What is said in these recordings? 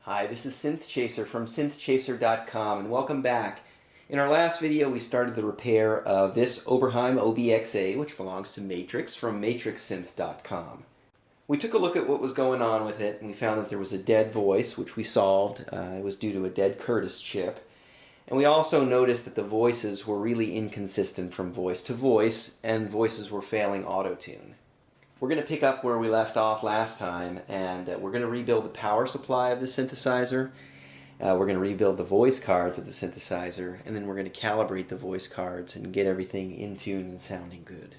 Hi, this is Synthchaser from synthchaser.com and welcome back. In our last video we started the repair of this Oberheim OBXA, which belongs to Matrix, from matrixsynth.com. We took a look at what was going on with it and we found that there was a dead voice, which we solved. It was due to a dead Curtis chip. And we also noticed that the voices were really inconsistent from voice to voice and voices were failing auto-tune. We're going to pick up where we left off last time, and we're going to rebuild the power supply of the synthesizer. We're going to rebuild the voice cards of the synthesizer, and then we're going to calibrate the voice cards and get everything in tune and sounding good.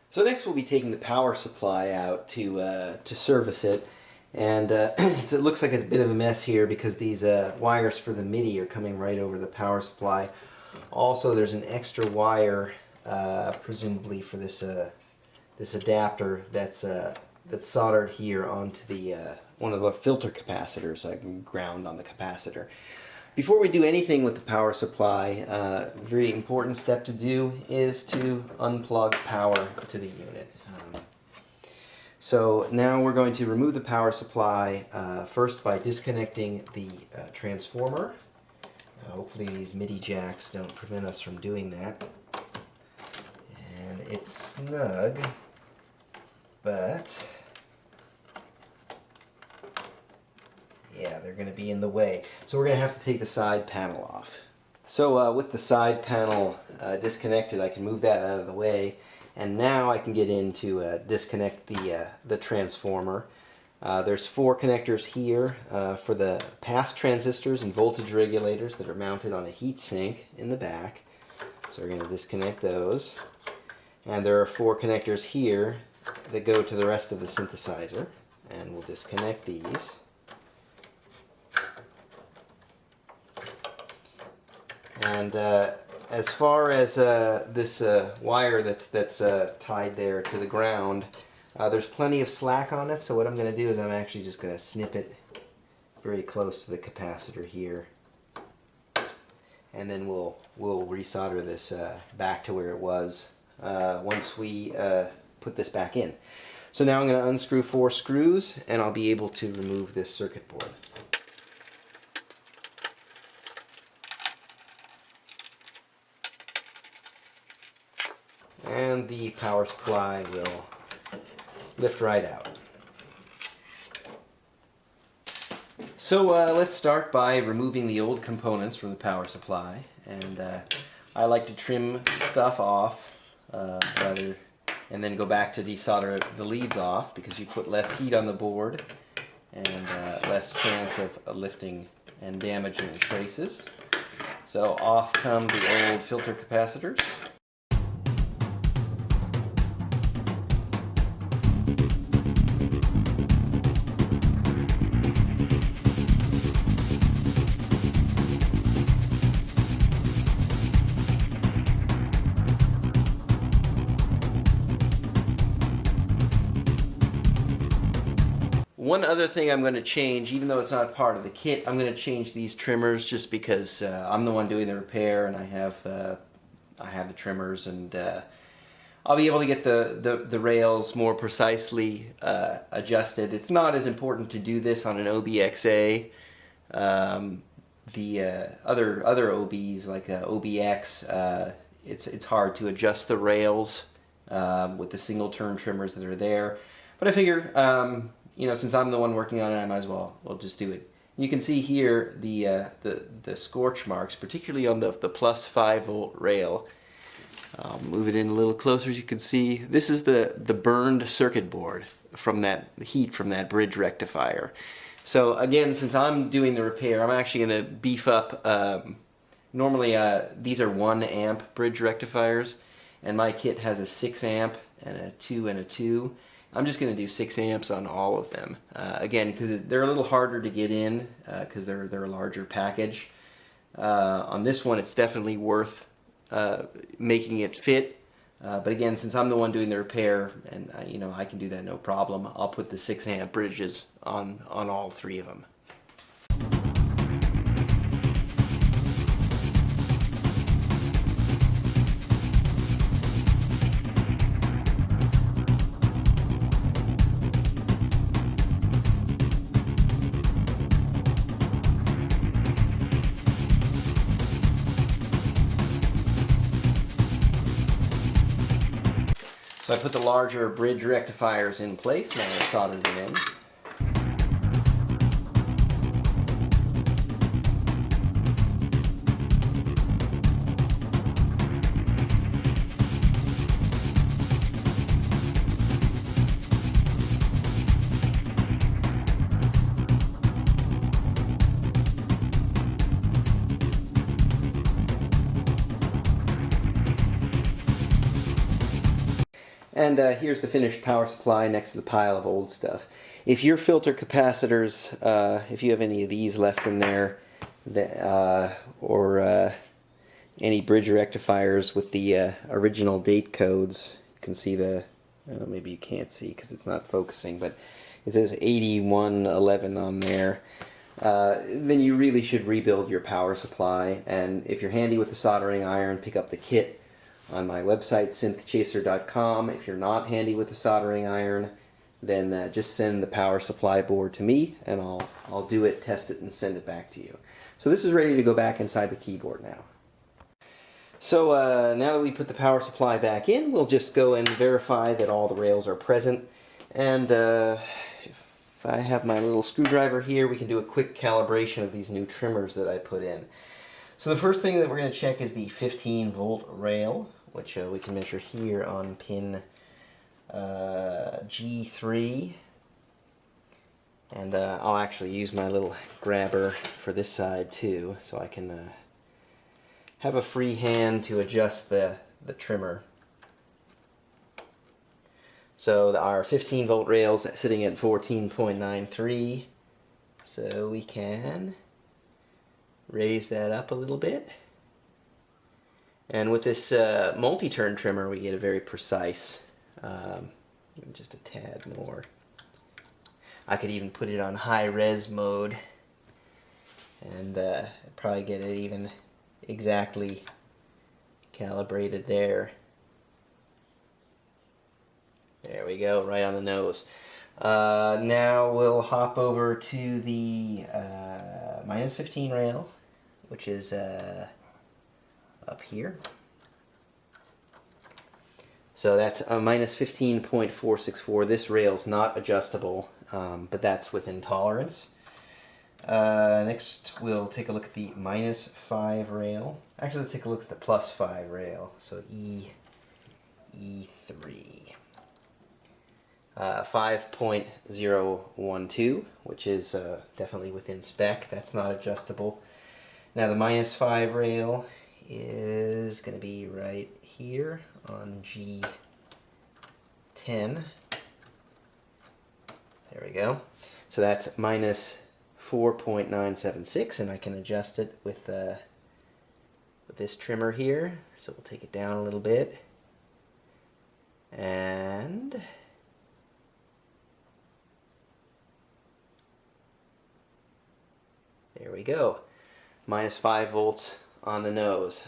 So next we'll be taking the power supply out to service it, and it looks like it's a bit of a mess here because these wires for the MIDI are coming right over the power supply. Also, there's an extra wire, presumably for this adapter that's soldered here onto the one of the filter capacitors I can ground on the capacitor. Before we do anything with the power supply, a very important step to do is to unplug power to the unit. So now we're going to remove the power supply first by disconnecting the transformer. Hopefully these MIDI jacks don't prevent us from doing that. And it's snug, but yeah, they're going to be in the way. So we're going to have to take the side panel off. So with the side panel disconnected, I can move that out of the way, and now I can get in to disconnect the transformer. There's 4 connectors here for the pass transistors and voltage regulators that are mounted on a heat sink in the back. So we're going to disconnect those. And there are 4 connectors here that go to the rest of the synthesizer, and we'll disconnect these. And as far as this wire that's tied there to the ground, there's plenty of slack on it, so what I'm going to do is I'm actually just going to snip it very close to the capacitor here, and then we'll resolder this back to where it was once we put this back in. So now I'm going to unscrew 4 screws and I'll be able to remove this circuit board. And the power supply will lift right out. So let's start by removing the old components from the power supply, and I like to trim stuff off and then go back to desolder the leads off, because you put less heat on the board and less chance of lifting and damaging the traces. So off come the old filter capacitors. One other thing I'm going to change, even though it's not part of the kit, I'm going to change these trimmers just because I'm the one doing the repair and I have the trimmers, and I'll be able to get the rails more precisely adjusted. It's not as important to do this on an OBXA. The other OBs like OBX, it's hard to adjust the rails with the single turn trimmers that are there. But I figure, you know, since I'm the one working on it, I might as well just do it. You can see here the scorch marks, particularly on the plus 5 volt rail. I'll move it in a little closer. You can see this is the burned circuit board from that heat from that bridge rectifier. So again, since I'm doing the repair, I'm actually going to beef up. Normally these are 1 amp bridge rectifiers, and my kit has a 6 amp and a 2 and a 2. I'm just going to do 6 amps on all of them. Again, because they're a little harder to get in because they're a larger package. On this one, it's definitely worth making it fit. But again, since I'm the one doing the repair, and you know, I can do that no problem, I'll put the 6 amp bridges on all 3 of them. So I put the larger bridge rectifiers in place, now I solder them in. And here's the finished power supply next to the pile of old stuff. If your filter capacitors, if you have any of these left in there, or any bridge rectifiers with the original date codes, you can see the, maybe you can't see because it's not focusing, but it says 8111 on there. Then you really should rebuild your power supply. And if you're handy with the soldering iron, pick up the kit on my website, synthchaser.com. If you're not handy with the soldering iron, then just send the power supply board to me, and I'll do it, test it, and send it back to you. So this is ready to go back inside the keyboard now. So now that we put the power supply back in, we'll just go and verify that all the rails are present. And if I have my little screwdriver here, we can do a quick calibration of these new trimmers that I put in. So the first thing that we're going to check is the 15-volt rail, which we can measure here on pin G3. And I'll actually use my little grabber for this side too, so I can have a free hand to adjust the trimmer. So our 15-volt rail's sitting at 14.93, so we can raise that up a little bit. And with this multi-turn trimmer, we get a very precise, just a tad more. I could even put it on high-res mode and probably get it even exactly calibrated there. There we go, right on the nose. Now we'll hop over to the minus 15 rail, which is up here. So that's a minus 15.464. This rail's not adjustable, but that's within tolerance. Next we'll take a look at the minus 5 rail. Actually, let's take a look at the plus 5 rail. So E3. 5.012, which is definitely within spec. That's not adjustable. Now the minus 5 rail is going to be right here on G10. There we go. So that's minus 4.976, and I can adjust it with this trimmer here. So we'll take it down a little bit. And there we go. Minus 5 volts on the nose.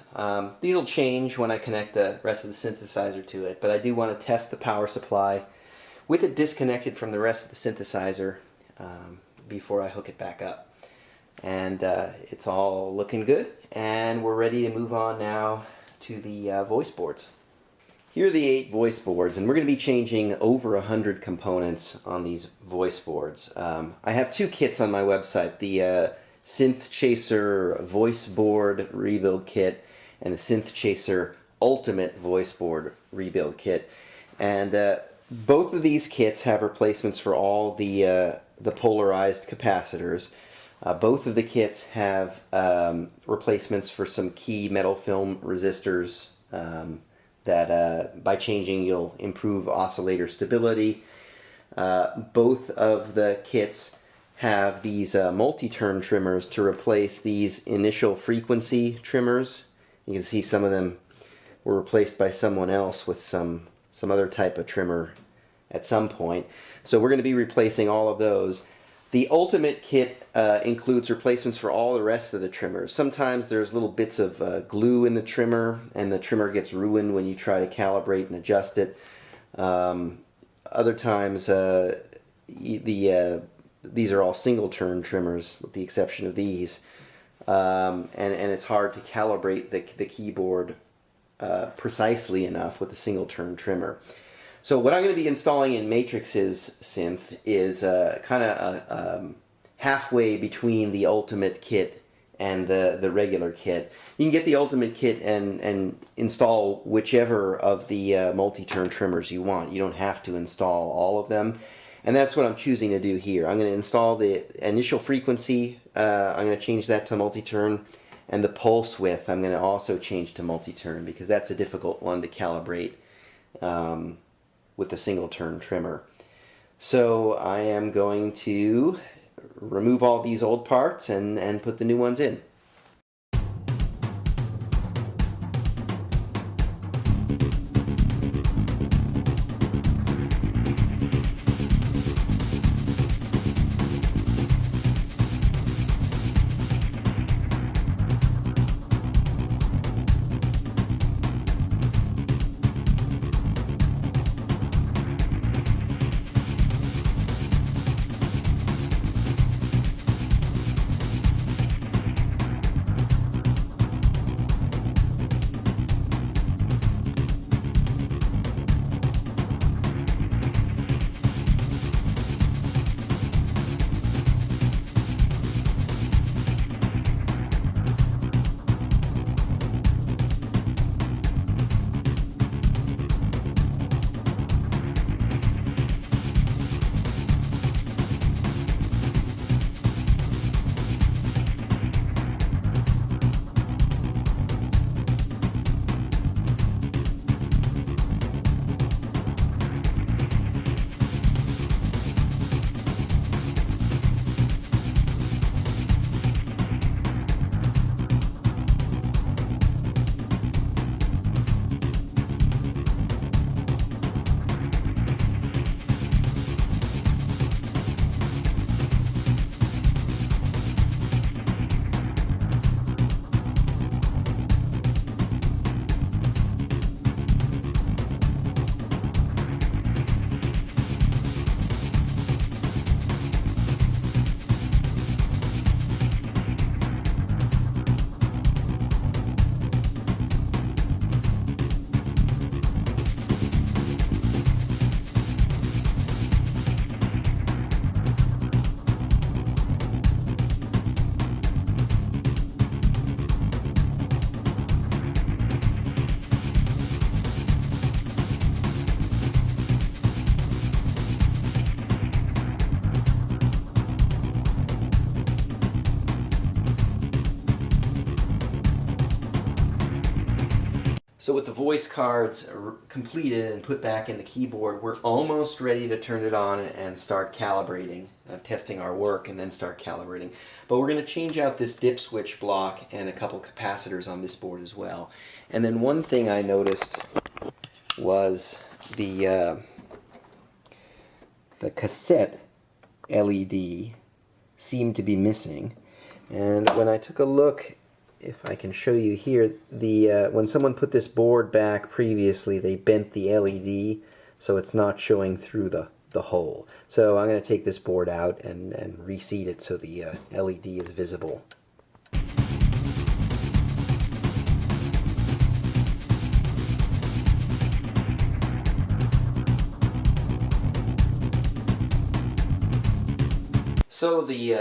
These will change when I connect the rest of the synthesizer to it, but I do want to test the power supply with it disconnected from the rest of the synthesizer before I hook it back up. And it's all looking good, and we're ready to move on now to the voice boards. Here are the 8 voice boards, and we're going to be changing over 100 components on these voice boards. I have 2 kits on my website, the Synthchaser Voice Board Rebuild Kit and the Synthchaser Ultimate Voice Board Rebuild Kit. And both of these kits have replacements for all the polarized capacitors. Both of the kits have replacements for some key metal film resistors that by changing you'll improve oscillator stability. Both of the kits have these multi-turn trimmers to replace these initial frequency trimmers. You can see some of them were replaced by someone else with some other type of trimmer at some point. So we're going to be replacing all of those. The Ultimate kit includes replacements for all the rest of the trimmers. Sometimes there's little bits of glue in the trimmer, and the trimmer gets ruined when you try to calibrate and adjust it. Other times these are all single turn trimmers with the exception of these, and it's hard to calibrate the keyboard precisely enough with a single turn trimmer. So what I'm going to be installing in Matrix's synth is kind of halfway between the Ultimate kit and the regular kit. You can get the Ultimate kit and install whichever of the multi-turn trimmers you want. You don't have to install all of them. And that's what I'm choosing to do here. I'm going to install the initial frequency. I'm going to change that to multi-turn. And the pulse width I'm going to also change to multi-turn, because that's a difficult one to calibrate with a single turn trimmer. So I am going to remove all these old parts and put the new ones in. So with the voice cards completed and put back in the keyboard, we're almost ready to turn it on and start calibrating, testing our work and then start calibrating. But we're going to change out this dip switch block and a couple capacitors on this board as well. And then one thing I noticed was the cassette LED seemed to be missing. And when I took a look, if I can show you here, when someone put this board back previously, they bent the LED so it's not showing through the hole. So I'm going to take this board out and reseat it so the LED is visible. So the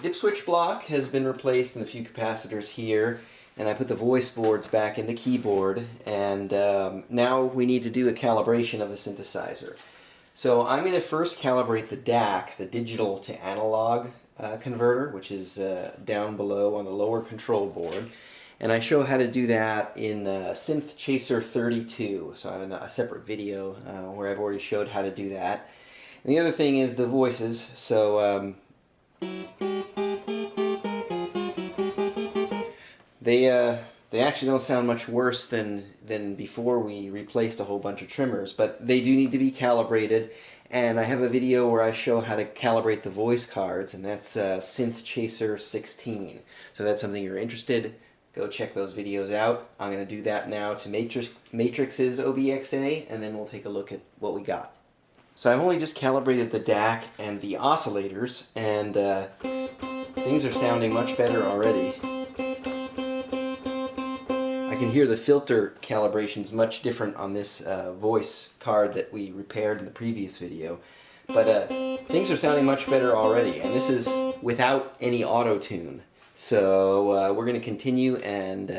dip switch block has been replaced and a few capacitors here, and I put the voice boards back in the keyboard, and now we need to do a calibration of the synthesizer. So I'm going to first calibrate the DAC, the digital to analog converter, which is down below on the lower control board. And I show how to do that in Synthchaser 32. So I have a separate video where I've already showed how to do that. And the other thing is the voices. So they actually don't sound much worse than before we replaced a whole bunch of trimmers, but they do need to be calibrated. And I have a video where I show how to calibrate the voice cards, and that's Synthchaser 16. So that's something you're interested, go check those videos out. I'm going to do that now to Matrix's OBXA, and then we'll take a look at what we got. So I've only just calibrated the DAC and the oscillators, and things are sounding much better already. I can hear the filter calibration is much different on this voice card that we repaired in the previous video. But things are sounding much better already, and this is without any auto-tune. So we're going to continue and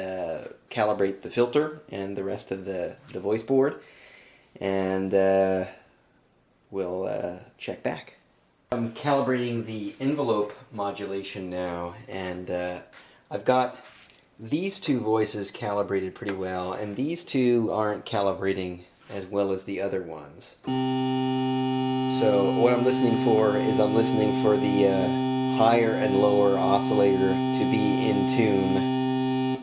calibrate the filter and the rest of the voice board, and we'll check back. I'm calibrating the envelope modulation now, and I've got these two voices calibrated pretty well, and these two aren't calibrating as well as the other ones. So what I'm listening for is I'm listening for the higher and lower oscillator to be in tune.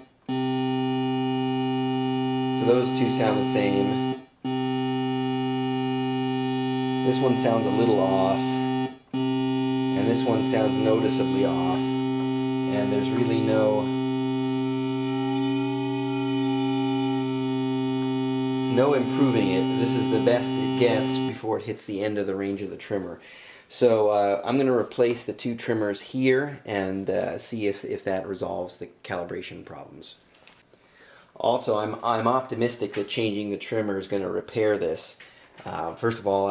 So those two sound the same. This one sounds a little off, and this one sounds noticeably off, and there's really no improving it. This is the best it gets before it hits the end of the range of the trimmer. So I'm going to replace the two trimmers here and see if that resolves the calibration problems. Also, I'm optimistic that changing the trimmer is going to repair this. First of all,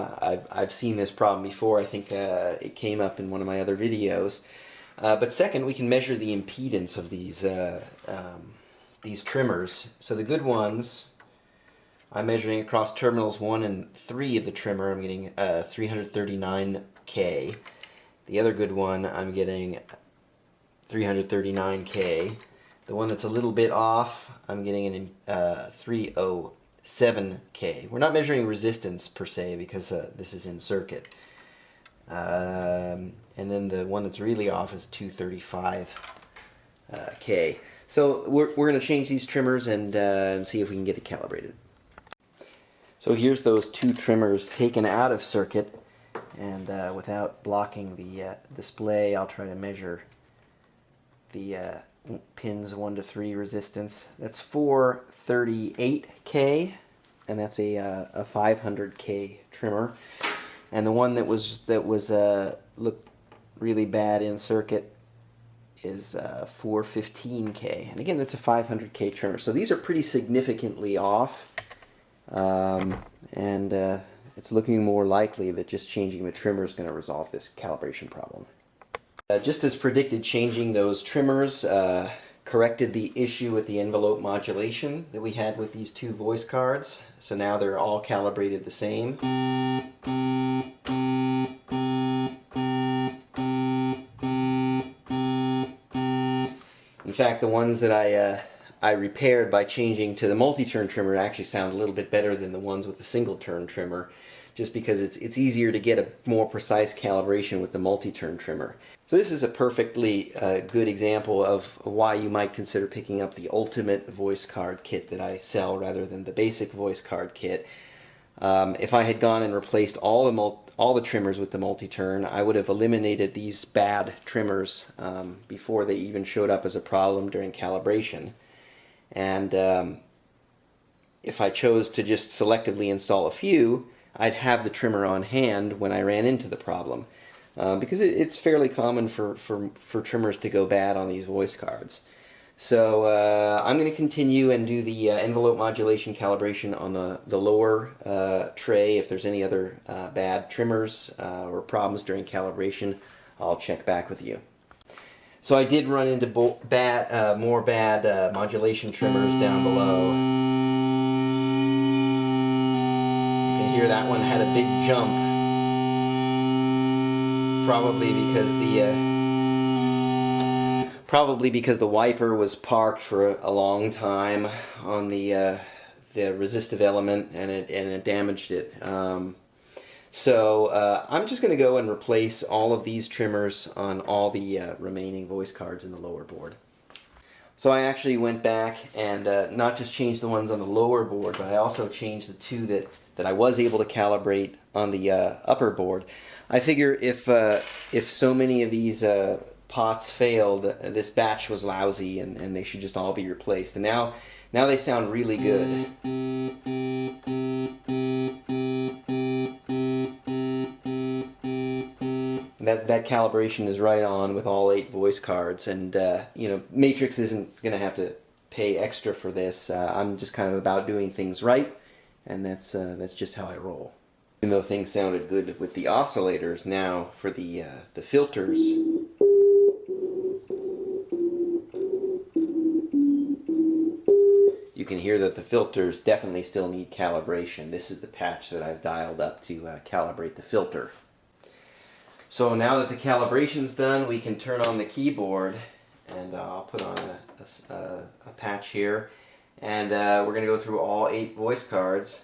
I've seen this problem before. I think it came up in one of my other videos. But second, we can measure the impedance of these trimmers. So the good ones, I'm measuring across terminals 1 and 3 of the trimmer. I'm getting 339K. The other good one, I'm getting 339K. The one that's a little bit off, I'm getting 307K. We're not measuring resistance per se because this is in circuit. And then the one that's really off is 235K. So we're going to change these trimmers and see if we can get it calibrated. So here's those two trimmers taken out of circuit, and without blocking the display, I'll try to measure the pins 1 to 3 resistance. That's 438K, and that's a 500K trimmer. And the one that looked really bad in circuit is 415K, and again that's a 500K trimmer. So these are pretty significantly off. It's looking more likely that just changing the trimmer is going to resolve this calibration problem. Just as predicted, changing those trimmers corrected the issue with the envelope modulation that we had with these two voice cards. So now they're all calibrated the same. In fact, the ones that I repaired by changing to the multi-turn trimmer actually sound a little bit better than the ones with the single-turn trimmer, just because it's easier to get a more precise calibration with the multi-turn trimmer. So this is a perfectly good example of why you might consider picking up the ultimate voice card kit that I sell rather than the basic voice card kit. If I had gone and replaced all the trimmers with the multi-turn, I would have eliminated these bad trimmers before they even showed up as a problem during calibration. And if I chose to just selectively install a few, I'd have the trimmer on hand when I ran into the problem. Because it's fairly common for trimmers to go bad on these voice cards. So I'm going to continue and do the envelope modulation calibration on the lower tray. If there's any other bad trimmers or problems during calibration, I'll check back with you. So I did run into more bad modulation trimmers down below. You can hear that one had a big jump, probably because the wiper was parked for a long time on the resistive element, and it damaged it. So I'm just going to go and replace all of these trimmers on all the remaining voice cards in the lower board. So I actually went back and not just changed the ones on the lower board, but I also changed the two that I was able to calibrate on the upper board. I figure if so many of these pots failed, this batch was lousy, and they should just all be replaced. And now they sound really good. That calibration is right on with all 8 voice cards, and Matrix isn't going to have to pay extra for this. I'm just kind of about doing things right, and that's just how I roll. Even though things sounded good with the oscillators, now for the filters, you can hear that the filters definitely still need calibration. This is the patch that I've dialed up to calibrate the filter. So now that the calibration's done, we can turn on the keyboard, and I'll put on a patch here, and we're going to go through all 8 voice cards.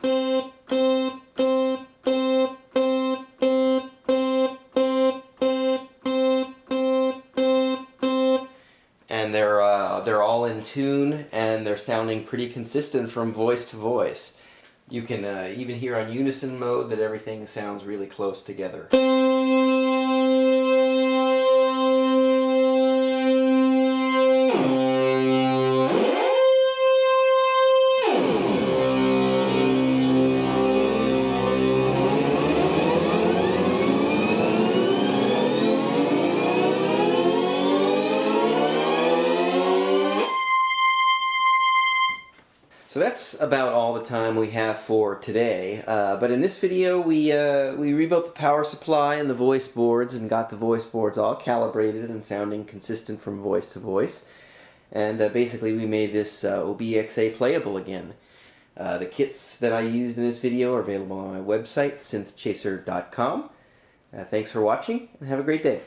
And they're all in tune, and they're sounding pretty consistent from voice to voice. You can even hear on unison mode that everything sounds really close together. So that's about all the time we have for today. But in this video, we rebuilt the power supply and the voice boards and got the voice boards all calibrated and sounding consistent from voice to voice. And basically, we made this OBXA playable again. The kits that I used in this video are available on my website, synthchaser.com. Thanks for watching, and have a great day.